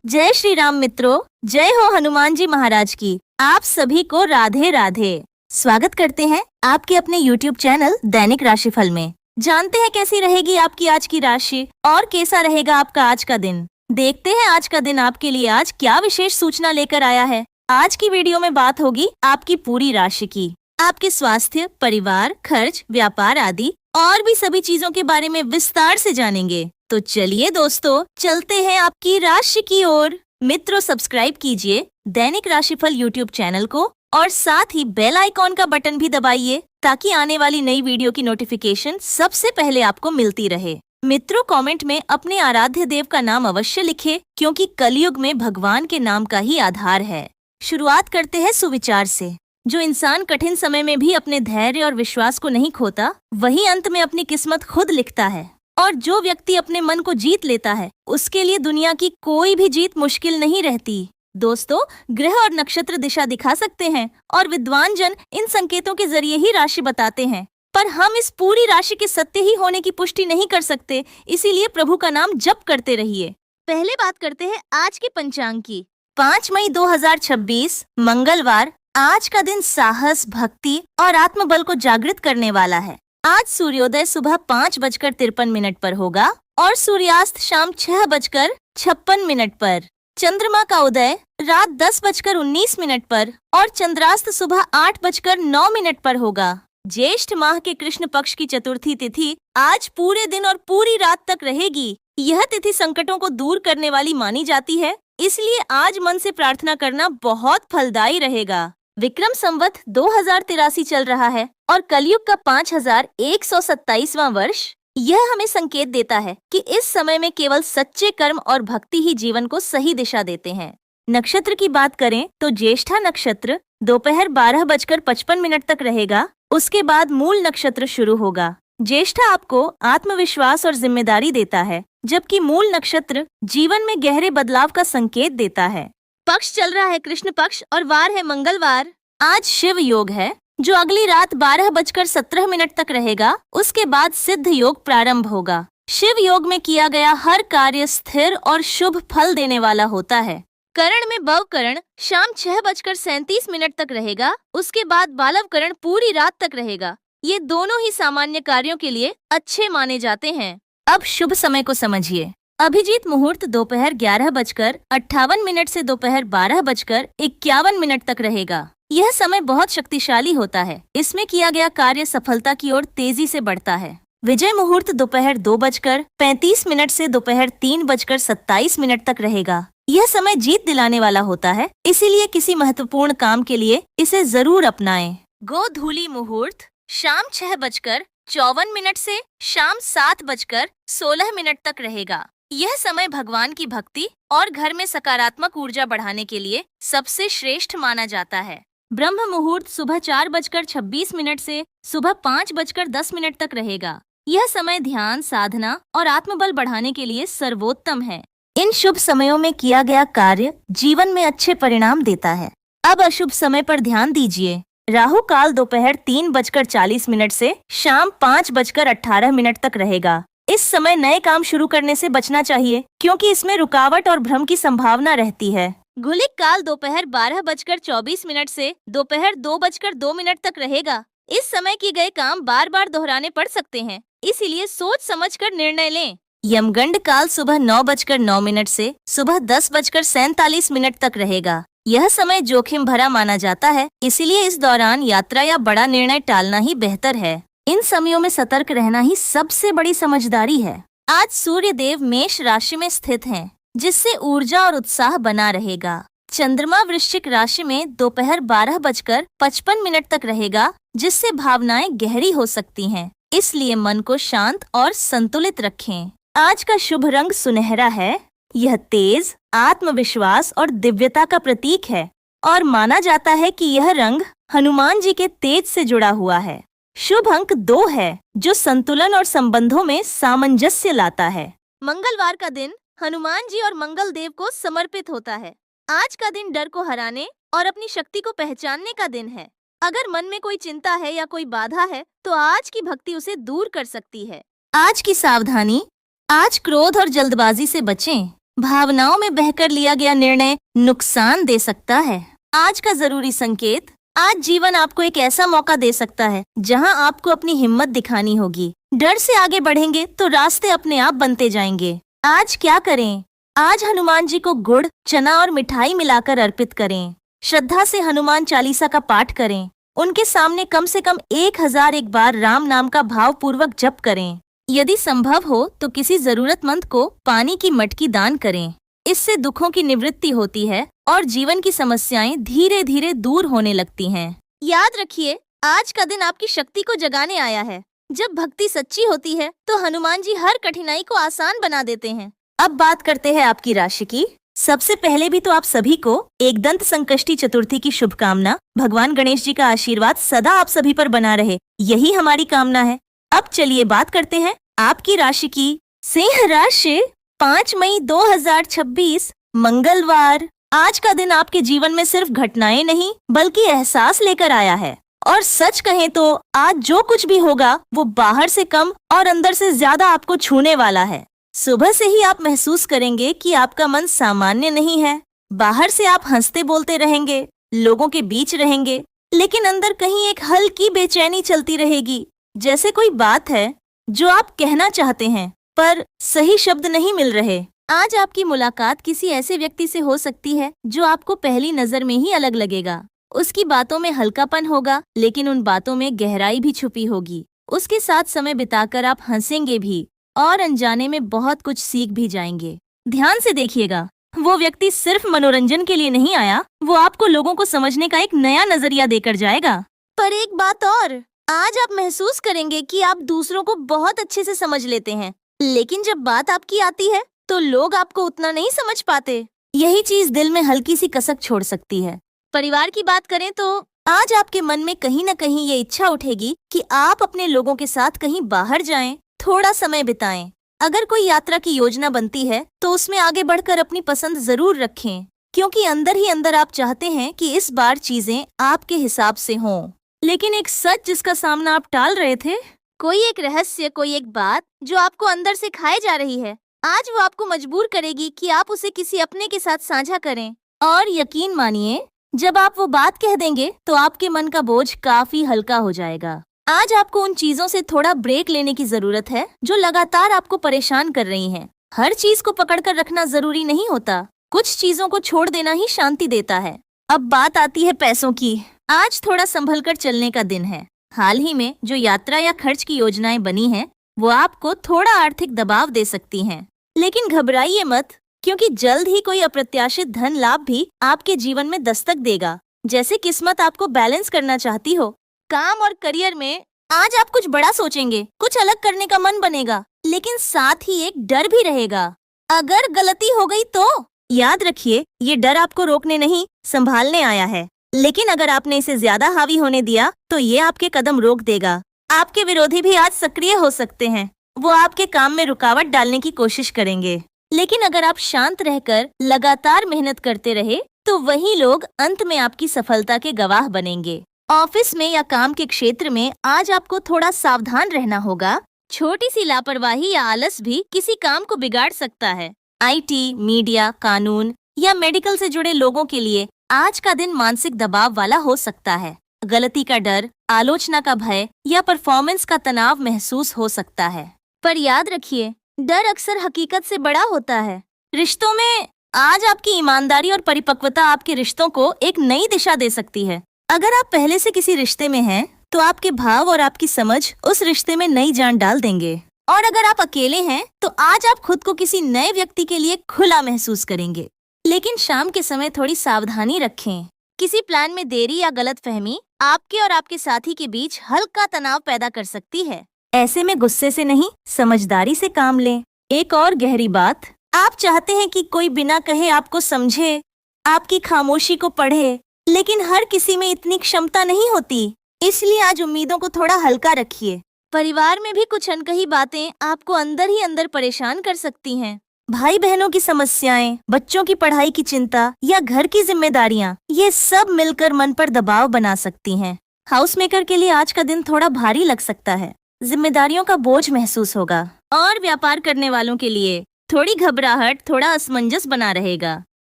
जय श्री राम मित्रों, जय हो हनुमान जी महाराज की। आप सभी को राधे राधे। स्वागत करते हैं आपके अपने YouTube चैनल दैनिक राशिफल में। जानते हैं कैसी रहेगी आपकी आज की राशि और कैसा रहेगा आपका आज का दिन। देखते हैं आज का दिन आपके लिए आज क्या विशेष सूचना लेकर आया है। आज की वीडियो में बात होगी आपकी पूरी राशि की, आपके स्वास्थ्य, परिवार, खर्च, व्यापार आदि और भी सभी चीजों के बारे में विस्तार से जानेंगे। तो चलिए दोस्तों, चलते हैं आपकी राशि की ओर। मित्रों, सब्सक्राइब कीजिए दैनिक राशिफल YouTube चैनल को और साथ ही बेल आइकॉन का बटन भी दबाइए ताकि आने वाली नई वीडियो की नोटिफिकेशन सबसे पहले आपको मिलती रहे। मित्रों, कमेंट में अपने आराध्य देव का नाम अवश्य लिखें क्योंकि कलयुग में भगवान के नाम का ही आधार है। शुरुआत करते हैं सुविचार से। जो इंसान कठिन समय में भी अपने धैर्य और विश्वास को नहीं खोता, वही अंत में अपनी किस्मत खुद लिखता है। और जो व्यक्ति अपने मन को जीत लेता है, उसके लिए दुनिया की कोई भी जीत मुश्किल नहीं रहती। दोस्तों, ग्रह और नक्षत्र दिशा दिखा सकते हैं और विद्वान जन इन संकेतों के जरिए ही राशि बताते हैं, पर हम इस पूरी राशि के सत्य ही होने की पुष्टि नहीं कर सकते। इसीलिए प्रभु का नाम जप करते रहिए। पहले बात करते हैं आज के पंचांग की। 5 मई 2026 मंगलवार। आज का दिन साहस, भक्ति और आत्मबल को जागृत करने वाला है। आज सूर्योदय सुबह 5:53 पर होगा और सूर्यास्त शाम 6:56 पर। चंद्रमा का उदय रात 10:19 पर और चंद्रास्त सुबह 8:09 पर होगा। ज्येष्ठ माह के कृष्ण पक्ष की चतुर्थी तिथि आज पूरे दिन और पूरी रात तक रहेगी। यह तिथि संकटों को दूर करने वाली मानी जाती है, इसलिए आज मन से प्रार्थना करना बहुत फलदायी रहेगा। विक्रम संवत 2083 चल रहा है और कलयुग का 5127वां वर्ष। यह हमें संकेत देता है कि इस समय में केवल सच्चे कर्म और भक्ति ही जीवन को सही दिशा देते हैं। नक्षत्र की बात करें तो ज्येष्ठा नक्षत्र दोपहर 12:55 तक रहेगा। उसके बाद मूल नक्षत्र शुरू होगा। ज्येष्ठा आपको आत्मविश्वास और जिम्मेदारी देता है, जबकि मूल नक्षत्र जीवन में गहरे बदलाव का संकेत देता है। पक्ष चल रहा है कृष्ण पक्ष और वार है मंगलवार। आज शिव योग है जो अगली रात 12:17 तक रहेगा। उसके बाद सिद्ध योग प्रारंभ होगा। शिव योग में किया गया हर कार्य स्थिर और शुभ फल देने वाला होता है। करण में बव करण शाम 6:37 तक रहेगा। उसके बाद बालव करण पूरी रात तक रहेगा। ये दोनों ही सामान्य कार्यों के लिए अच्छे माने जाते हैं। अब शुभ समय को समझिए। अभिजीत मुहूर्त दोपहर 11:58 से दोपहर 12:51 तक रहेगा। यह समय बहुत शक्तिशाली होता है। इसमें किया गया कार्य सफलता की ओर तेजी से बढ़ता है। विजय मुहूर्त दोपहर 2:35 से दोपहर 3:27 तक रहेगा। यह समय जीत दिलाने वाला होता है, इसीलिए किसी महत्वपूर्ण काम के लिए इसे जरूर अपनाएं। गोधूली मुहूर्त शाम 6:54 से शाम 7:16 तक रहेगा। यह समय भगवान की भक्ति और घर में सकारात्मक ऊर्जा बढ़ाने के लिए सबसे श्रेष्ठ माना जाता है। ब्रह्म मुहूर्त सुबह 4:26 से सुबह 5:10 तक रहेगा। यह समय ध्यान, साधना और आत्मबल बढ़ाने के लिए सर्वोत्तम है। इन शुभ समयों में किया गया कार्य जीवन में अच्छे परिणाम देता है। अब अशुभ समय पर ध्यान दीजिए। राहु काल दोपहर 3:40 से शाम 5:18 तक रहेगा। इस समय नए काम शुरू करने से बचना चाहिए क्योंकि इसमें रुकावट और भ्रम की संभावना रहती है। गुलिक काल दोपहर 12:24 से दोपहर 2:02 तक रहेगा। इस समय किए गए काम बार बार दोहराने पड़ सकते हैं, इसीलिए सोच समझकर निर्णय लें। यमगंड काल सुबह 9:09 से सुबह 10:47 तक रहेगा। यह समय जोखिम भरा माना जाता है, इसीलिए इस दौरान यात्रा या बड़ा निर्णय टालना ही बेहतर है। इन समयों में सतर्क रहना ही सबसे बड़ी समझदारी है। आज सूर्य देव मेष राशि में स्थित हैं, जिससे ऊर्जा और उत्साह बना रहेगा। चंद्रमा वृश्चिक राशि में दोपहर 12:55 तक रहेगा, जिससे भावनाएं गहरी हो सकती हैं। इसलिए मन को शांत और संतुलित रखें। आज का शुभ रंग सुनहरा है। यह तेज, आत्मविश्वास और दिव्यता का प्रतीक है और माना जाता है कि यह रंग हनुमान जी के तेज से जुड़ा हुआ है। शुभ अंक 2 है, जो संतुलन और संबंधों में सामंजस्य लाता है। मंगलवार का दिन हनुमान जी और मंगल देव को समर्पित होता है। आज का दिन डर को हराने और अपनी शक्ति को पहचानने का दिन है। अगर मन में कोई चिंता है या कोई बाधा है तो आज की भक्ति उसे दूर कर सकती है। आज की सावधानी। आज क्रोध और जल्दबाजी से बचें। भावनाओं में बहकर लिया गया निर्णय नुकसान दे सकता है। आज का जरूरी संकेत, आज जीवन आपको एक ऐसा मौका दे सकता है जहां आपको अपनी हिम्मत दिखानी होगी। डर से आगे बढ़ेंगे तो रास्ते अपने आप बनते जाएंगे। आज क्या करें? आज हनुमान जी को गुड़, चना और मिठाई मिलाकर अर्पित करें। श्रद्धा से हनुमान चालीसा का पाठ करें। उनके सामने कम से कम 1001 बार राम नाम का भाव पूर्वक जप करें। यदि संभव हो तो किसी जरूरतमंद को पानी की मटकी दान करें। इससे दुखों की निवृत्ति होती है और जीवन की समस्याएं धीरे धीरे दूर होने लगती हैं। याद रखिए, आज का दिन आपकी शक्ति को जगाने आया है। जब भक्ति सच्ची होती है तो हनुमान जी हर कठिनाई को आसान बना देते हैं। अब बात करते हैं आपकी राशि की। सबसे पहले भी तो आप सभी को एकदंत संकष्टी चतुर्थी की शुभकामना। भगवान गणेश जी का आशीर्वाद सदा आप सभी पर बना रहे, यही हमारी कामना है। अब चलिए बात करते हैं आपकी राशि की। सिंह राशि, 5 मई 2026 मंगलवार। आज का दिन आपके जीवन में सिर्फ घटनाएं नहीं बल्कि एहसास लेकर आया है। और सच कहें तो आज जो कुछ भी होगा वो बाहर से कम और अंदर से ज्यादा आपको छूने वाला है। सुबह से ही आप महसूस करेंगे कि आपका मन सामान्य नहीं है। बाहर से आप हंसते बोलते रहेंगे, लोगों के बीच रहेंगे, लेकिन अंदर कहीं एक हल्की बेचैनी चलती रहेगी। जैसे कोई बात है जो आप कहना चाहते हैं पर सही शब्द नहीं मिल रहे। आज आपकी मुलाकात किसी ऐसे व्यक्ति से हो सकती है जो आपको पहली नजर में ही अलग लगेगा। उसकी बातों में हल्कापन होगा लेकिन उन बातों में गहराई भी छुपी होगी। उसके साथ समय बिताकर आप हंसेंगे भी और अनजाने में बहुत कुछ सीख भी जाएंगे। ध्यान से देखिएगा, वो व्यक्ति सिर्फ मनोरंजन के लिए नहीं आया, वो आपको लोगों को समझने का एक नया नजरिया देकर जाएगा। पर एक बात और, आज आप महसूस करेंगे कि आप दूसरों को बहुत अच्छे से समझ लेते हैं, लेकिन जब बात आपकी आती है तो लोग आपको उतना नहीं समझ पाते। यही चीज दिल में हल्की सी कसक छोड़ सकती है। परिवार की बात करें तो आज आपके मन में कहीं न कहीं ये इच्छा उठेगी कि आप अपने लोगों के साथ कहीं बाहर जाएं, थोड़ा समय बिताएं। अगर कोई यात्रा की योजना बनती है तो उसमें आगे बढ़कर अपनी पसंद जरूर रखें, क्योंकि अंदर ही अंदर आप चाहते हैं कि इस बार चीजें आपके हिसाब से हों। लेकिन एक सच जिसका सामना आप टाल रहे थे, कोई एक रहस्य, कोई एक बात जो आपको अंदर से खाए जा रही है, आज वो आपको मजबूर करेगी कि आप उसे किसी अपने के साथ साझा करें। और यकीन मानिए, जब आप वो बात कह देंगे तो आपके मन का बोझ काफी हल्का हो जाएगा। आज आपको उन चीजों से थोड़ा ब्रेक लेने की जरूरत है जो लगातार आपको परेशान कर रही हैं। हर चीज को पकड़कर रखना जरूरी नहीं होता, कुछ चीजों को छोड़ देना ही शांति देता है। अब बात आती है पैसों की। आज थोड़ा संभलकर चलने का दिन है। हाल ही में जो यात्रा या खर्च की योजनाएं बनी हैं, वो आपको थोड़ा आर्थिक दबाव दे सकती हैं। लेकिन घबराइए मत, क्योंकि जल्द ही कोई अप्रत्याशित धन लाभ भी आपके जीवन में दस्तक देगा। जैसे किस्मत आपको बैलेंस करना चाहती हो। काम और करियर में आज आप कुछ बड़ा सोचेंगे, कुछ अलग करने का मन बनेगा, लेकिन साथ ही एक डर भी रहेगा। अगर गलती हो गई तो याद रखिए, ये डर आपको रोकने नहीं, संभालने आया है। लेकिन अगर आपने इसे ज्यादा हावी होने दिया तो ये आपके कदम रोक देगा। आपके विरोधी भी आज सक्रिय हो सकते हैं। वो आपके काम में रुकावट डालने की कोशिश करेंगे। लेकिन अगर आप शांत रहकर लगातार मेहनत करते रहे तो वही लोग अंत में आपकी सफलता के गवाह बनेंगे। ऑफिस में या काम के क्षेत्र में आज आपको थोड़ा सावधान रहना होगा। छोटी सी लापरवाही या आलस भी किसी काम को बिगाड़ सकता है। आईटी, मीडिया, कानून या मेडिकल से जुड़े लोगों के लिए आज का दिन मानसिक दबाव वाला हो सकता है। गलती का डर, आलोचना का भय या परफॉर्मेंस का तनाव महसूस हो सकता है। पर याद रखिए, डर अक्सर हकीकत से बड़ा होता है। रिश्तों में आज आपकी ईमानदारी और परिपक्वता आपके रिश्तों को एक नई दिशा दे सकती है। अगर आप पहले से किसी रिश्ते में हैं, तो आपके भाव और आपकी समझ उस रिश्ते में नई जान डाल देंगे। और अगर आप अकेले हैं, तो आज आप खुद को किसी नए व्यक्ति के लिए खुला महसूस करेंगे। लेकिन शाम के समय थोड़ी सावधानी रखें। किसी प्लान में देरी या गलतफहमी आपके और आपके साथी के बीच हल्का तनाव पैदा कर सकती है। ऐसे में गुस्से से नहीं, समझदारी से काम लें। एक और गहरी बात, आप चाहते हैं कि कोई बिना कहे आपको समझे, आपकी खामोशी को पढ़े, लेकिन हर किसी में इतनी क्षमता नहीं होती। इसलिए आज उम्मीदों को थोड़ा हल्का रखिए। परिवार में भी कुछ अनकही बातें आपको अंदर ही अंदर परेशान कर सकती हैं। भाई बहनों की समस्याएं, बच्चों की पढ़ाई की चिंता या घर की जिम्मेदारियां, ये सब मिलकर मन पर दबाव बना सकती हैं। हाउस मेकर के लिए आज का दिन थोड़ा भारी लग सकता है। जिम्मेदारियों का बोझ महसूस होगा। और व्यापार करने वालों के लिए थोड़ी घबराहट, थोड़ा असमंजस बना रहेगा।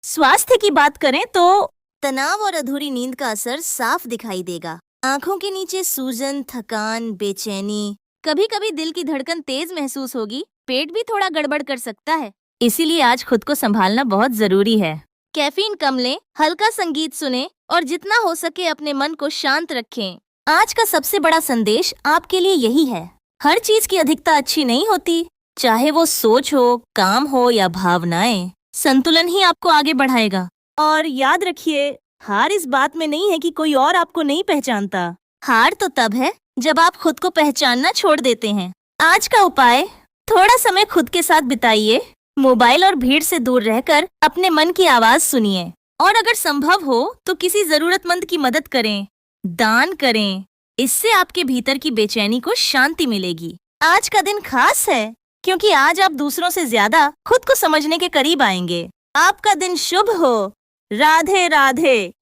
स्वास्थ्य की बात करें तो तनाव और अधूरी नींद का असर साफ दिखाई देगा। आंखों के नीचे सूजन, थकान, बेचैनी, कभी कभी दिल की धड़कन तेज महसूस होगी। पेट भी थोड़ा गड़बड़ कर सकता है। इसीलिए आज खुद को संभालना बहुत जरूरी है। कैफीन कम लें, हल्का संगीत सुनें और जितना हो सके अपने मन को शांत रखें। आज का सबसे बड़ा संदेश आपके लिए यही है, हर चीज की अधिकता अच्छी नहीं होती। चाहे वो सोच हो, काम हो या भावनाएं, संतुलन ही आपको आगे बढ़ाएगा। और याद रखिए, हार इस बात में नहीं है कि कोई और आपको नहीं पहचानता। हार तो तब है जब आप खुद को पहचानना छोड़ देते हैं। आज का उपाय, थोड़ा समय खुद के साथ बिताइए। मोबाइल और भीड़ से दूर रहकर अपने मन की आवाज सुनिए और अगर संभव हो तो किसी जरूरतमंद की मदद करें, दान करें। इससे आपके भीतर की बेचैनी को शांति मिलेगी। आज का दिन खास है क्योंकि आज आप दूसरों से ज्यादा खुद को समझने के करीब आएंगे। आपका दिन शुभ हो। राधे राधे।